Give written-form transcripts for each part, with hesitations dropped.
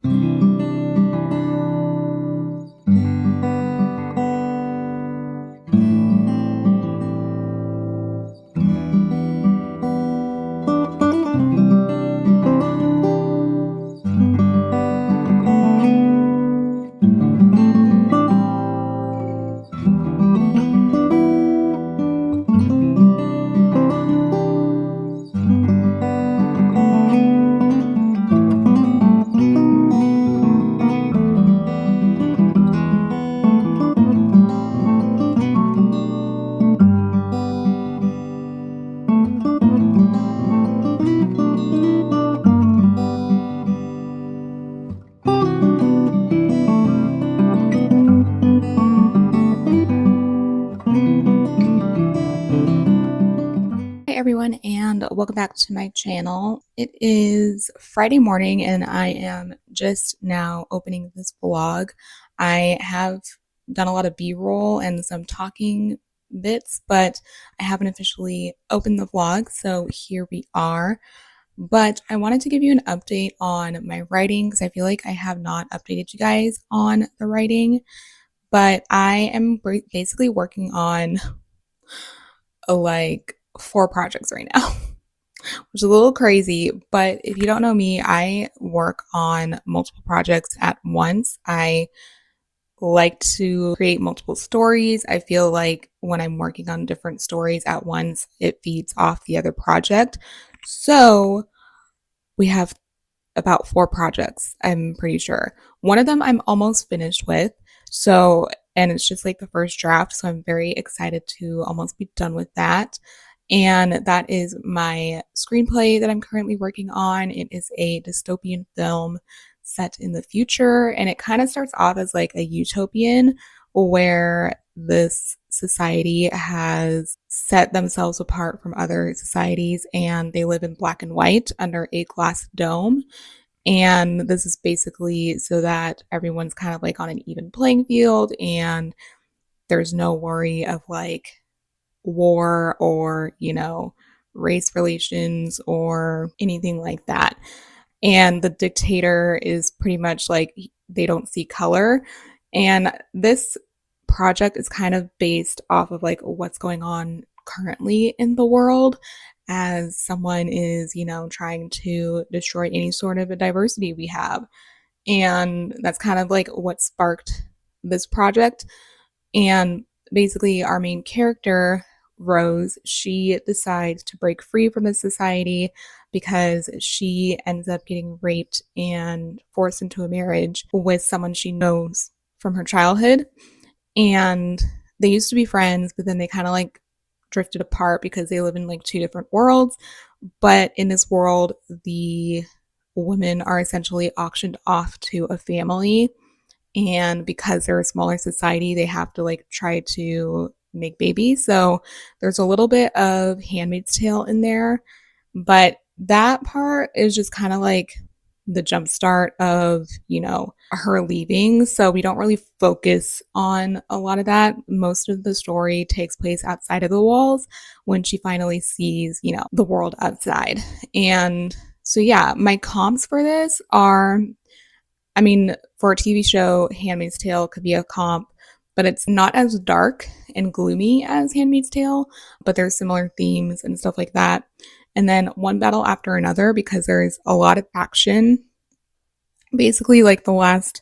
Hi everyone, and welcome back to my channel. It is Friday morning and I am just now opening this vlog. I have done a lot of b-roll and some talking bits, but I haven't officially opened the vlog, so here we are. But I wanted to give you an update on my writing because I feel like I have not updated you guys on the writing, but I am basically working on like 4 projects right now. Which is a little crazy, but if you don't know me, I work on multiple projects at once. I like to create multiple stories. I feel like when I'm working on different stories at once, it feeds off the other project. So we have about 4 projects, I'm pretty sure. One of them I'm almost finished with. So, and it's just like the first draft. So I'm very excited to almost be done with that. And that is my screenplay that I'm currently working on. It is a dystopian film set in the future, and it kind of starts off as like a utopian where this society has set themselves apart from other societies and they live in black and white under a glass dome. And this is basically so that everyone's kind of like on an even playing field and there's no worry of like war or, race relations or anything like that. And the dictator is pretty much like they don't see color. And this project is kind of based off of like what's going on currently in the world as someone is, trying to destroy any sort of a diversity we have. And that's kind of like what sparked this project. And basically, our main character, Rose, she decides to break free from the society because she ends up getting raped and forced into a marriage with someone she knows from her childhood. And they used to be friends, but then they kind of like drifted apart because they live in like 2 different worlds. But in this world, the women are essentially auctioned off to a family, and because they're a smaller society, they have to like try to make babies. So there's a little bit of Handmaid's Tale in there, but that part is just kind of like the jump start of, her leaving. So we don't really focus on a lot of that. Most of the story takes place outside of the walls when she finally sees, the world outside. And so yeah, my comps for this are, I mean, for a TV show, Handmaid's Tale could be a comp, but it's not as dark and gloomy as Handmaid's Tale, but there's similar themes and stuff like that. And then One Battle After Another, because there's a lot of action. Basically, like the last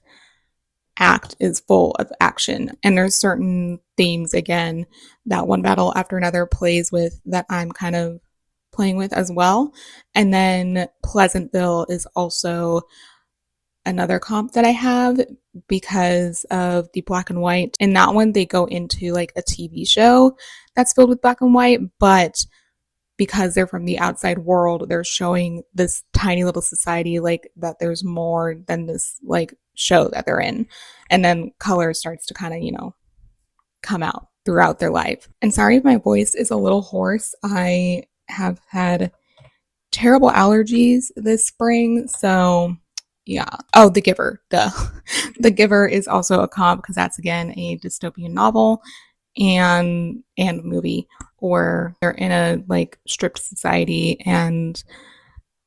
act is full of action, and there's certain themes, again, that One Battle After Another plays with that I'm kind of playing with as well. And then Pleasantville is also another comp that I have because of the black and white. In that one, they go into like a TV show that's filled with black and white, but because they're from the outside world, they're showing this tiny little society like that there's more than this like show that they're in. And then color starts to kind of, come out throughout their life. And sorry if my voice is a little hoarse. I have had terrible allergies this spring, so yeah. Oh, The Giver. Duh. The Giver is also a comp because that's again a dystopian novel and movie where they're in a like strict society and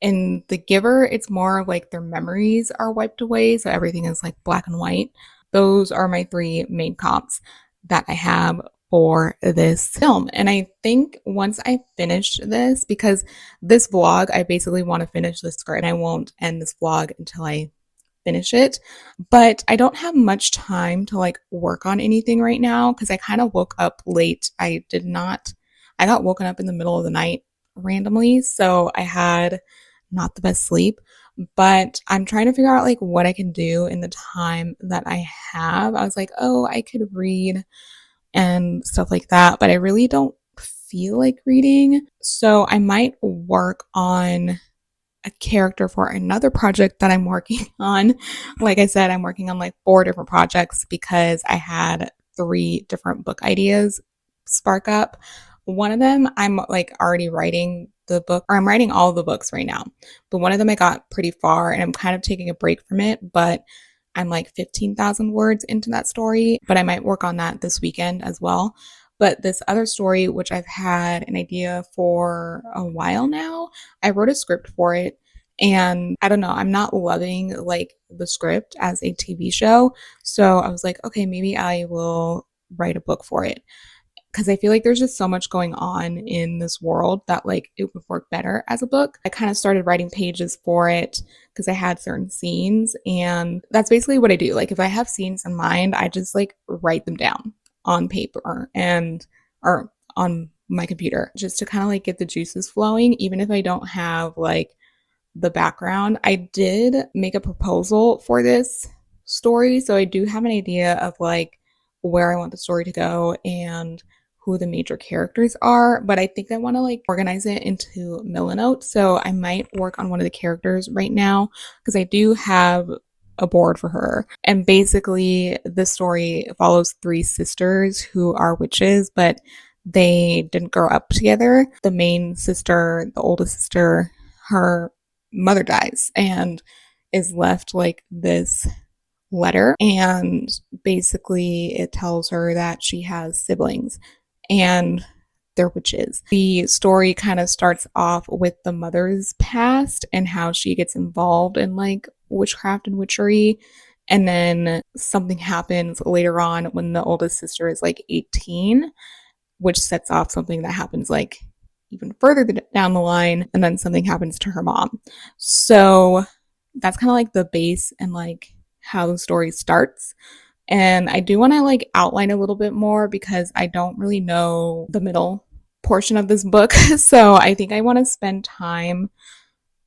In The Giver, it's more of like their memories are wiped away, so everything is like black and white. Those are my three main comps that I have for this film. And I think once I finish this, because this vlog, I basically want to finish this script and I won't end this vlog until I finish it. But I don't have much time to like work on anything right now because I kind of woke up late. I got woken up in the middle of the night randomly. So I had not the best sleep. But I'm trying to figure out like what I can do in the time that I have. I was like, oh, I could read and stuff like that, but I really don't feel like reading. So I might work on a character for another project that I'm working on. Like I said, I'm working on like 4 different projects because I had 3 different book ideas spark up. One of them, I'm like already writing the book, or I'm writing all of the books right now. But one of them I got pretty far and I'm kind of taking a break from it, but I'm like 15,000 words into that story, but I might work on that this weekend as well. But this other story, which I've had an idea for a while now, I wrote a script for it. And I don't know, I'm not loving like the script as a TV show. So I was like, okay, maybe I will write a book for it because I feel like there's just so much going on in this world that like it would work better as a book. I kind of started writing pages for it because I had certain scenes, and that's basically what I do. Like if I have scenes in mind, I just like write them down on paper and or on my computer just to kind of like get the juices flowing, even if I don't have like the background. I did make a proposal for this story, so I do have an idea of like where I want the story to go and who the major characters are, but I think I want to like organize it into Milanote. So I might work on one of the characters right now because I do have a board for her. And basically, the story follows 3 sisters who are witches, but they didn't grow up together. The main sister, the oldest sister, her mother dies and is left like this letter, and basically it tells her that she has siblings and they're witches. The story kind of starts off with the mother's past and how she gets involved in like witchcraft and witchery, and then something happens later on when the oldest sister is like 18, which sets off something that happens like even further down the line, and then something happens to her mom. So that's kind of like the base and like how the story starts. And I do want to like outline a little bit more because I don't really know the middle portion of this book. So I think I want to spend time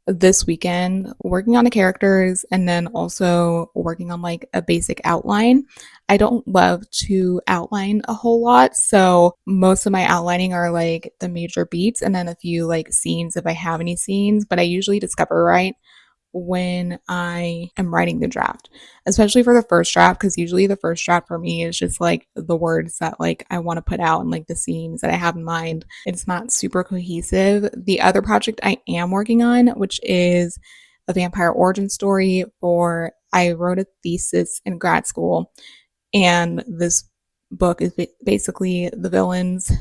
this weekend working on the characters and then also working on like a basic outline. I don't love to outline a whole lot, so most of my outlining are like the major beats and then a few like scenes if I have any scenes, but I usually discover right when I am writing the draft, especially for the first draft, because usually the first draft for me is just like the words that like I want to put out and like the scenes that I have in mind. It's not super cohesive. The other project I am working on, which is a vampire origin story for, I wrote a thesis in grad school, and this book is basically the villain's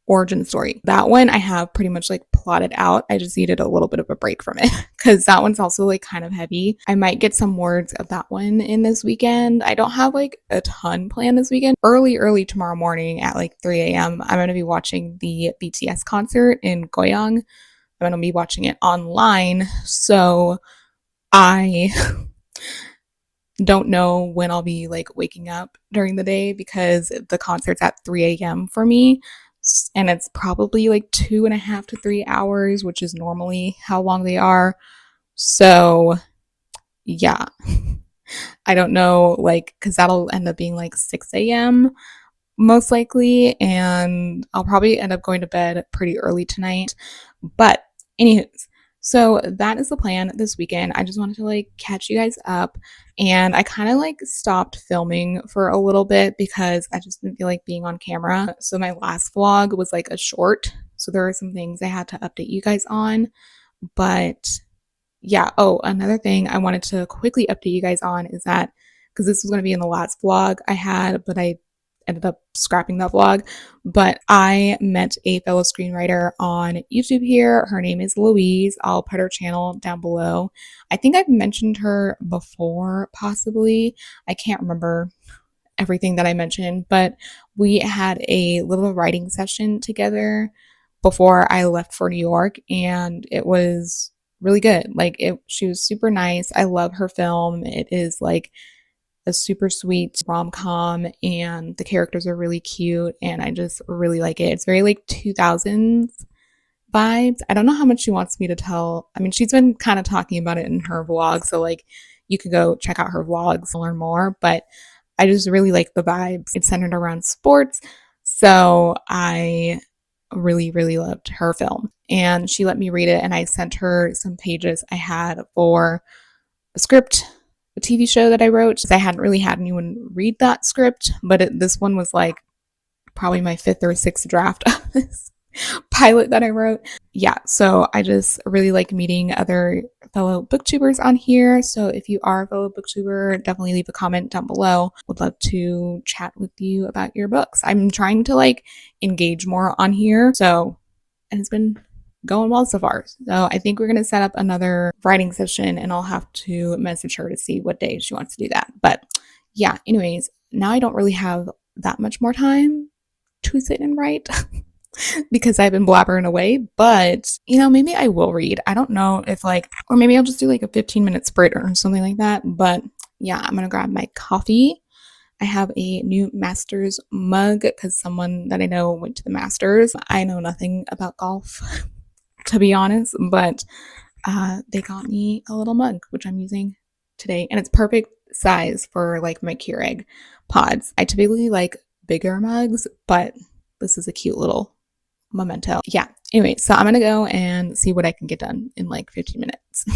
origin story. That one I have pretty much like plotted out. I just needed a little bit of a break from it because that one's also like kind of heavy. I might get some words of that one in this weekend. I don't have like a ton planned this weekend. Early tomorrow morning at like 3 a.m. I'm going to be watching the BTS concert in Goyang. I'm going to be watching it online. So I don't know when I'll be like waking up during the day because the concert's at 3 a.m. for me. And it's probably like 2.5 to 3 hours, which is normally how long they are. So, yeah, I don't know, like, because that'll end up being like 6 a.m. most likely. And I'll probably end up going to bed pretty early tonight. But, anywho's, so that is the plan this weekend. I just wanted to like catch you guys up. And I kind of like stopped filming for a little bit because I just didn't feel like being on camera. So my last vlog was like a short. So there are some things I had to update you guys on. But yeah, oh, another thing I wanted to quickly update you guys on is that because this was going to be in the last vlog I had, but I ended up scrapping that vlog. But I met a fellow screenwriter on YouTube here. Her name is Louise. I'll put her channel down below. I think I've mentioned her before, possibly. I can't remember everything that I mentioned, but we had a little writing session together before I left for New York, and it was really good. Like she was super nice. I love her film. It is like a super sweet rom-com, and the characters are really cute, and I just really like it. It's very like 2000s vibes. I don't know how much she wants me to tell. I mean, she's been kind of talking about it in her vlog, so like you could go check out her vlogs to learn more, but I just really like the vibes. It's centered around sports, so I really, really loved her film. And she let me read it, and I sent her some pages I had for a script, a TV show that I wrote. I hadn't really had anyone read that script, but this one was like probably my fifth or sixth draft of this pilot that I wrote. Yeah, so I just really like meeting other fellow booktubers on here. So if you are a fellow booktuber, definitely leave a comment down below. Would love to chat with you about your books. I'm trying to like engage more on here. So, and it's been going well so far. So I think we're going to set up another writing session, and I'll have to message her to see what day she wants to do that. But yeah, anyways, now I don't really have that much more time to sit and write because I've been blabbering away, but you know, maybe I will read. I don't know if like, or maybe I'll just do like a 15-minute sprint or something like that. But yeah, I'm gonna grab my coffee. I have a new Masters mug because someone that I know went to the Masters. I know nothing about golf, to be honest, but they got me a little mug, which I'm using today, and it's perfect size for like my Keurig pods. I typically like bigger mugs, but this is a cute little memento. Yeah. Anyway, so I'm gonna go and see what I can get done in like 15 minutes.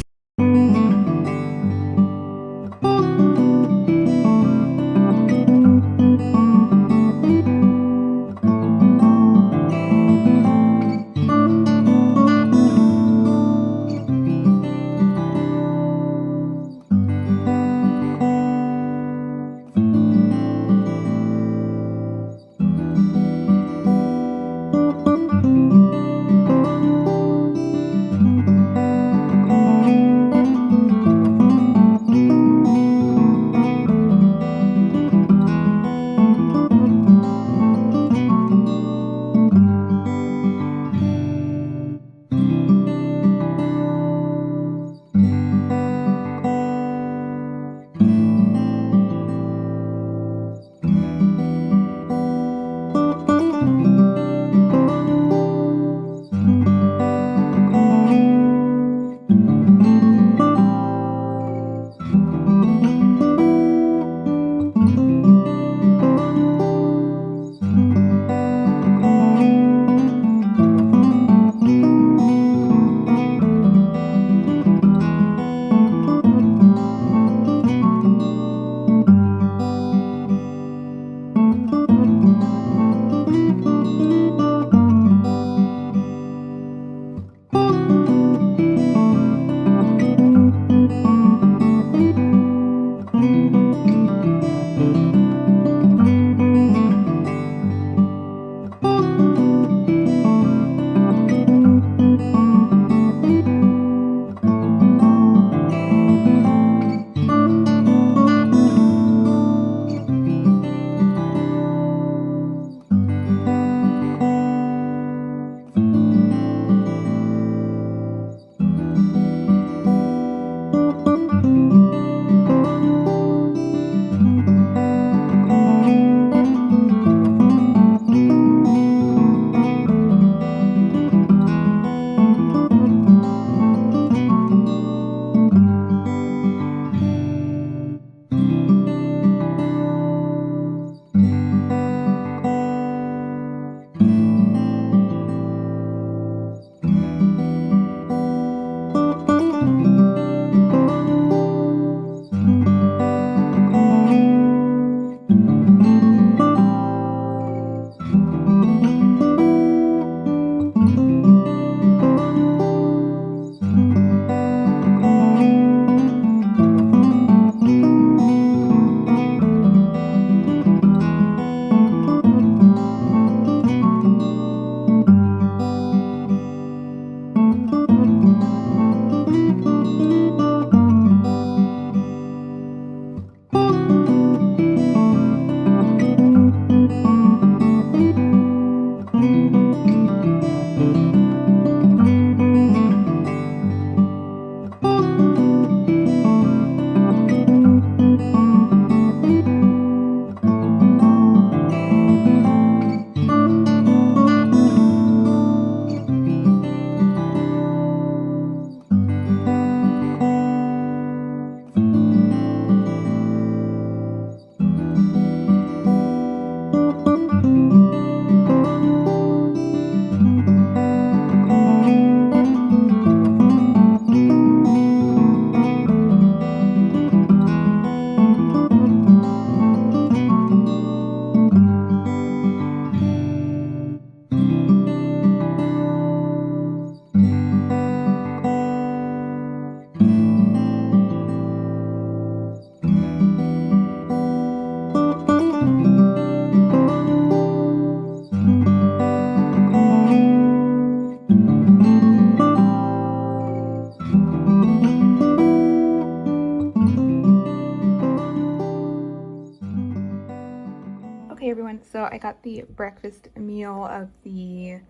So I got the breakfast meal of the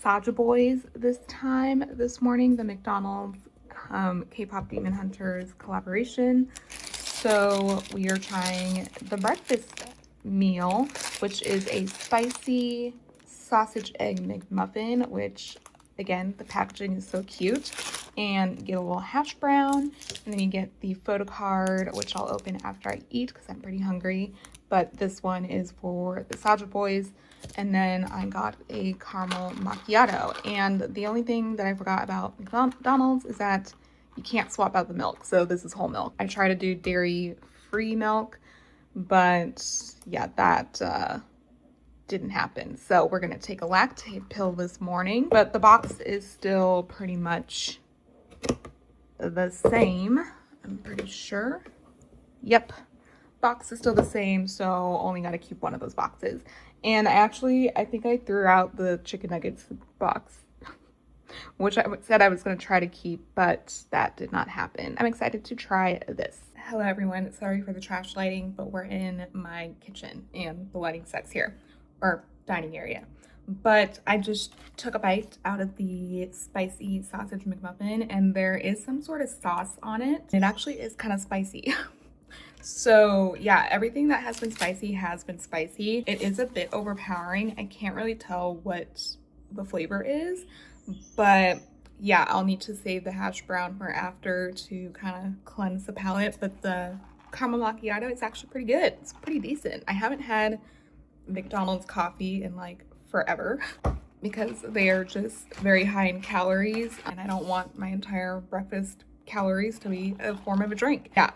Saja Boys this morning, the McDonald's K-pop Demon Hunters collaboration. So we are trying the breakfast meal, which is a spicy sausage egg McMuffin, which again, the packaging is so cute. And you get a little hash brown, and then you get the photo card, which I'll open after I eat because I'm pretty hungry. But this one is for the Saja Boys. And then I got a caramel macchiato. And the only thing that I forgot about McDonald's is that you can't swap out the milk. So this is whole milk. I try to do dairy-free milk, but yeah, that didn't happen. So we're gonna take a lactate pill this morning, but the box is still pretty much the same, I'm pretty sure. Yep, box is still the same, so only got to keep one of those boxes. And I think I threw out the chicken nuggets box, which I said I was going to try to keep, but that did not happen. I'm excited to try this. Hello everyone, sorry for the trash lighting, but we're in my kitchen and the lighting sucks here, or dining area. But I just took a bite out of the spicy sausage McMuffin, and there is some sort of sauce on it. It actually is kind of spicy. So yeah, everything that has been spicy. It is a bit overpowering. I can't really tell what the flavor is, but yeah, I'll need to save the hash brown for after to kind of cleanse the palate. But the caramel macchiato is actually pretty good. It's pretty decent. I haven't had McDonald's coffee in like forever because they are just very high in calories, and I don't want my entire breakfast calories to be a form of a drink. Yeah,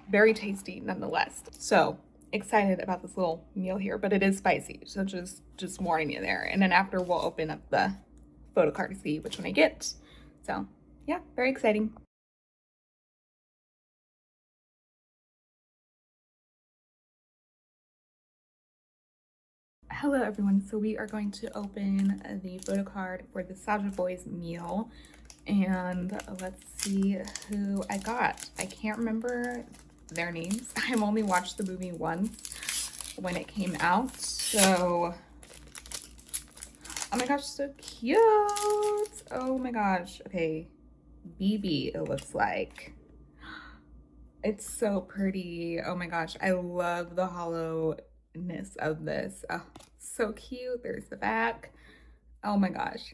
very tasty nonetheless. So excited about this little meal here, but it is spicy, so just warning you there. And then after we'll open up the photo card to see which one I get. So yeah, very exciting. Hello everyone, so we are going to open the photo card for the Saja Boys meal, and let's see who I got. I can't remember their names. I've only watched the movie once when it came out, so oh my gosh, so cute. Oh my gosh. Okay, BB it looks like. It's so pretty. Oh my gosh, I love the hollowness of this. Oh, so cute. There's the back. Oh my gosh,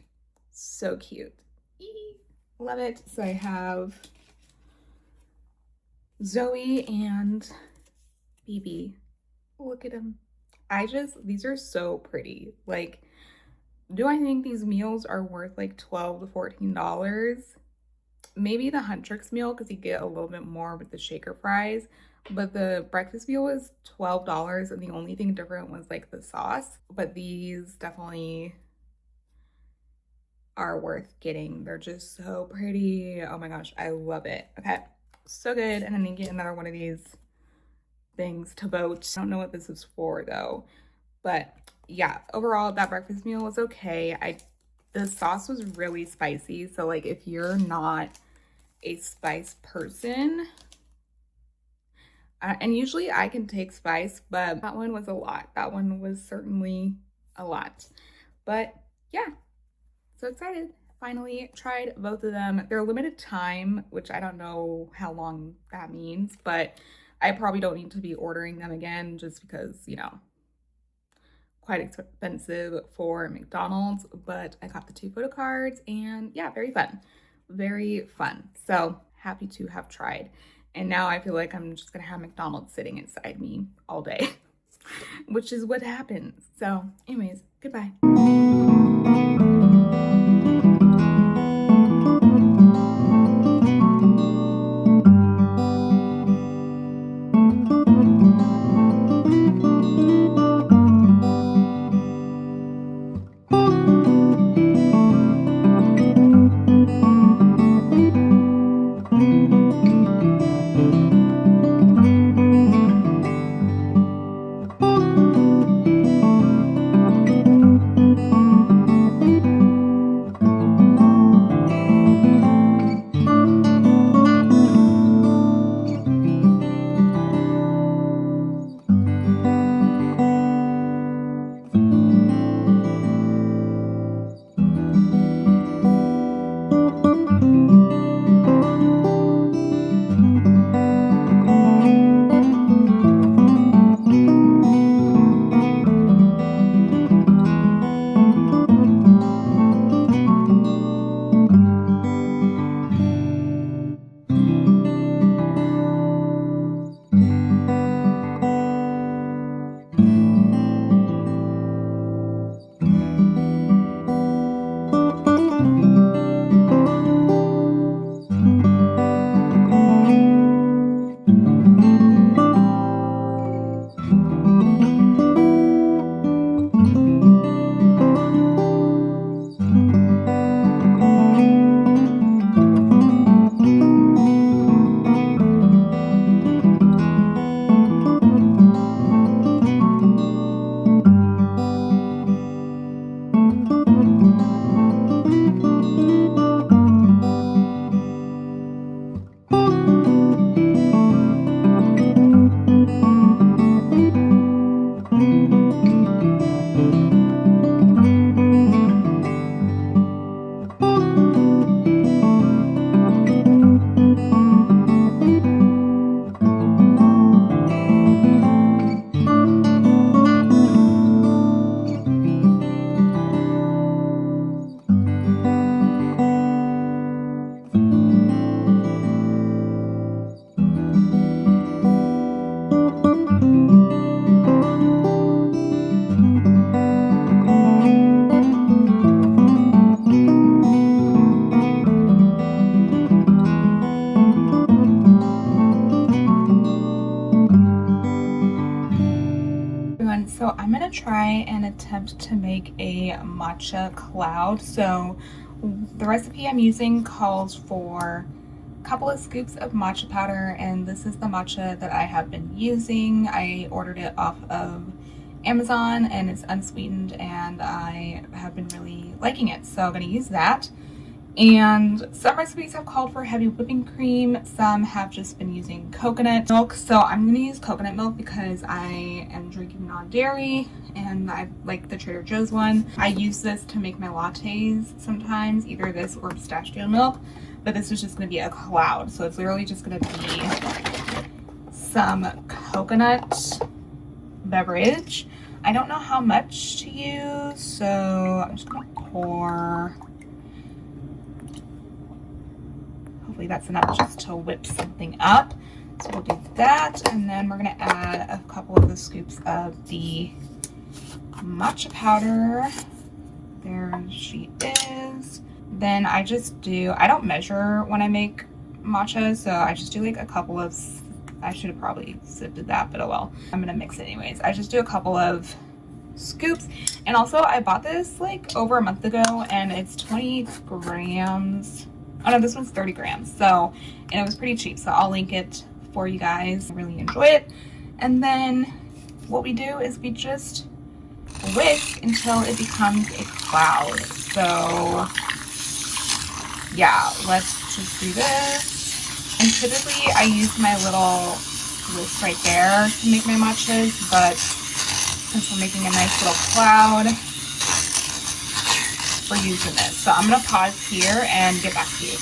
so cute. Eee, love it. So I have Zoe and BB. Look at them. These are so pretty. Like, do I think these meals are worth like $12 to $14? Maybe the Huntrix meal, because you get a little bit more with the shaker fries, but the breakfast meal was $12, and the only thing different was like the sauce. But these definitely are worth getting. They're just so pretty. Oh my gosh, I love it. Okay, so good. And then you get another one of these things to vote. I don't know what this is for though, but yeah, overall that breakfast meal was okay. The sauce was really spicy, so like if you're not a spice person, and usually I can take spice, but that one was a lot. That one was certainly a lot. But yeah, so excited. Finally tried both of them. They're limited time, which I don't know how long that means, but I probably don't need to be ordering them again just because, you know, quite expensive for McDonald's. But I got the 2 photo cards, and yeah, very fun. Very fun. So happy to have tried. And now I feel like I'm just gonna have McDonald's sitting inside me all day, which is what happens. So anyways, goodbye. So I'm gonna try and attempt to make a matcha cloud. So the recipe I'm using calls for a couple of scoops of matcha powder, and this is the matcha that I have been using. I ordered it off of Amazon and it's unsweetened, and I have been really liking it. So I'm gonna use that. And some recipes have called for heavy whipping cream, some have just been using coconut milk. So I'm going to use coconut milk because I am drinking non-dairy and I like the Trader Joe's one. I use this to make my lattes sometimes, either this or pistachio milk, but this is just going to be a cloud. So it's literally just going to be some coconut beverage. I don't know how much to use, so I'm just going to pour. Hopefully that's enough just to whip something up. So we'll do that, and then we're gonna add a couple of the scoops of the matcha powder. There she is. Then I don't measure when I make matcha, so I just do like a couple of, I should have probably sifted that, but oh well. I'm gonna mix it anyways. I just do a couple of scoops. And also I bought this like over a month ago, and it's 20 grams. Oh no, this one's 30 grams. So, and it was pretty cheap. So I'll link it for you guys. I really enjoy it. And then what we do is we just whisk until it becomes a cloud. So yeah, let's just do this. And typically I use my little whisk right there to make my matchas, but since we're making a nice little cloud, we're using this. So I'm gonna pause here and get back to you.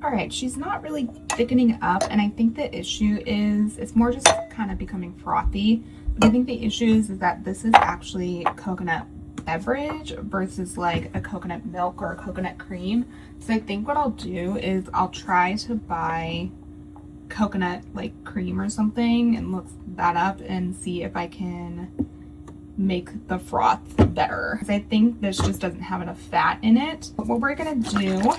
All right, she's not really thickening up, and I think the issue is it's more just kind of becoming frothy. But I think the issue is that this is actually coconut beverage versus like a coconut milk or a coconut cream. So I think what I'll do is I'll try to buy coconut like cream or something and look that up and see if I can make the froth better, because I think this just doesn't have enough fat in it. But what we're gonna do,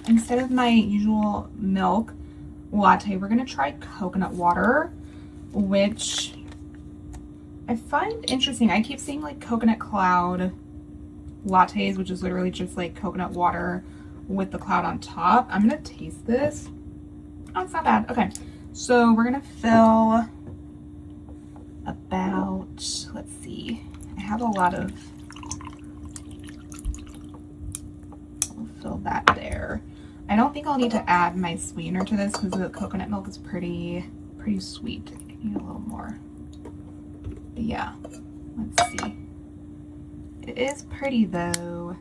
instead of my usual milk latte, we're gonna try coconut water, which I find interesting. I keep seeing like coconut cloud lattes, which is literally just like coconut water with the cloud on top. I'm gonna taste this. Oh, it's not bad. Okay, so we're gonna fill about, let's see, I have a lot of, I'll fill that there. I don't think I'll need to add my sweetener to this because the coconut milk is pretty sweet. I need a little more. But yeah, let's see. It is pretty though.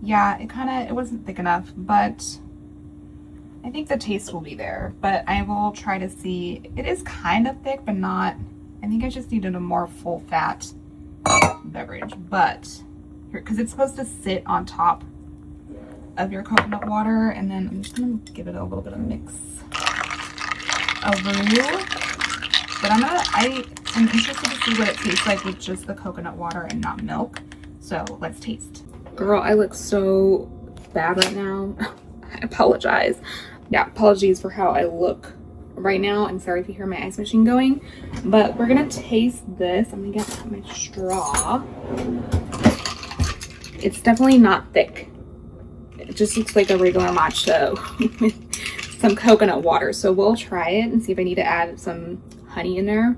Yeah, it wasn't thick enough, but I think the taste will be there. But I will try to see. It is kind of thick, but not. I think I just needed a more full fat beverage. But here, because it's supposed to sit on top of your coconut water, and then I'm just gonna give it a little bit of mix of roux. But I'm interested to see what it tastes like with just the coconut water and not milk. So let's taste. Girl, I look so bad right now. I apologize. Yeah, apologies for how I look right now. I'm sorry if you hear my ice machine going, but we're gonna taste this. I'm gonna get my straw. It's definitely not thick. It just looks like a regular matcha with some coconut water. So we'll try it and see if I need to add some honey in there.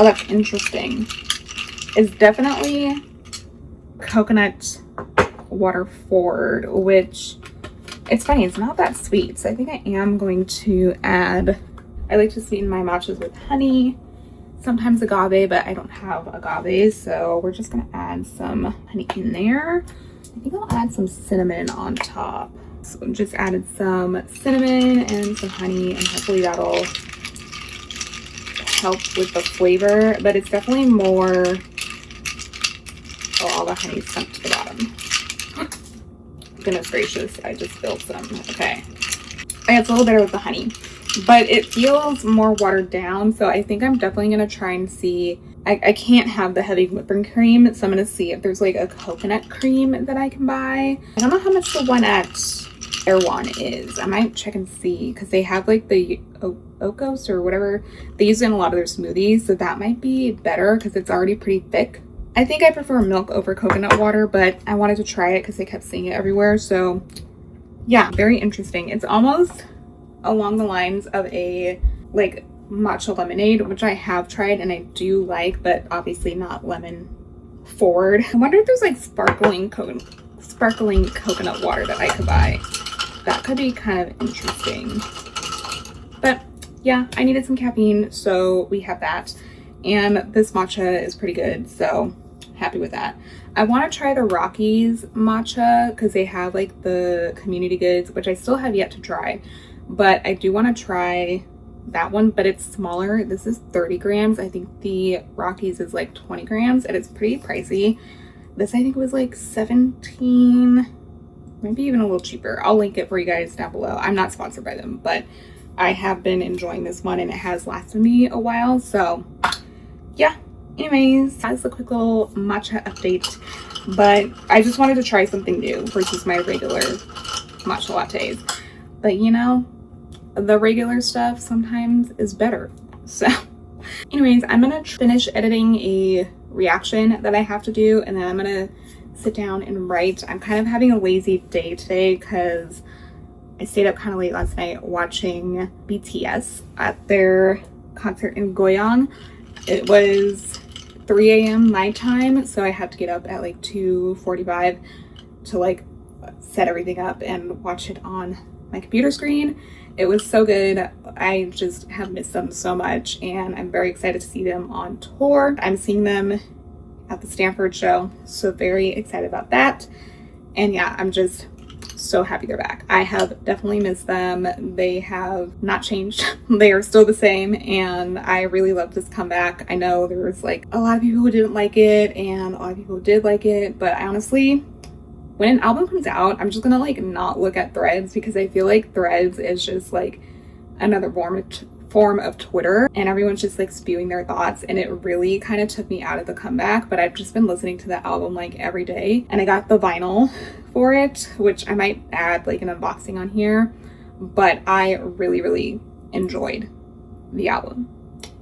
Oh, that's interesting. It's definitely coconut water forward, which it's funny, it's not that sweet. So I think I am going to add, I like to sweeten my matchas with honey, sometimes agave, but I don't have agave, so we're just gonna add some honey in there. I think I'll add some cinnamon on top. So just added some cinnamon and some honey, and hopefully that'll help with the flavor, but it's definitely more, oh, all the honey sunk to the bottom. Goodness gracious, I just spilled some. Okay. Oh, yeah, it's a little better with the honey. but it feels more watered down. So I think I'm definitely going to try and see. I can't have the heavy whipping cream, so I'm going to see if there's like a coconut cream that I can buy. I don't know how much the one at Erewhon is. I might check and see because they have like the Okos or whatever they use in a lot of their smoothies, so that might be better because it's already pretty thick. I think I prefer milk over coconut water, but I wanted to try it because I kept seeing it everywhere. So yeah, very interesting. It's almost along the lines of a like matcha lemonade, which I have tried and I do like, but obviously not lemon forward. I wonder if there's like sparkling coconut water that I could buy. That could be kind of interesting. But yeah, I needed some caffeine, so we have that. And this matcha is pretty good, so happy with that. I want to try the Rockies matcha because they have like the community goods, which I still have yet to try. But I do want to try that one, but it's smaller. This is 30 grams. I think the Rockies is like 20 grams and it's pretty pricey. This I think was like 17, maybe even a little cheaper. I'll link it for you guys down below. I'm not sponsored by them, but I have been enjoying this one and it has lasted me a while. So yeah, anyways, that's a quick little matcha update. But I just wanted to try something new versus my regular matcha lattes. But you know, the regular stuff sometimes is better. So anyways, I'm gonna finish editing a reaction that I have to do, and then I'm gonna sit down and write. I'm kind of having a lazy day today because I stayed up kind of late last night watching BTS at their concert in Goyang. It was 3 a.m. my time, so I had to get up at like 2:45 to like set everything up and watch it on my computer screen. It was so good. I just have missed them so much and I'm very excited to see them on tour. I'm seeing them at the Stanford show, so very excited about that. And yeah, I'm just so happy they're back. I have definitely missed them. They have not changed. They are still the same and I really love this comeback. I know there was like a lot of people who didn't like it and a lot of people who did like it, but I honestly, when an album comes out, I'm just gonna like not look at Threads because I feel like Threads is just like another form of Twitter and everyone's just like spewing their thoughts, and it really kind of took me out of the comeback. But I've just been listening to the album like every day, and I got the vinyl for it, which I might add like an unboxing on here, but I really enjoyed the album.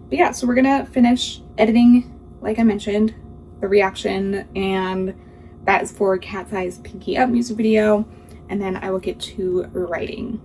But yeah, so we're gonna finish editing, like I mentioned, the reaction, and that is for Cat's Eyes Pinky Up music video, and then I will get to writing.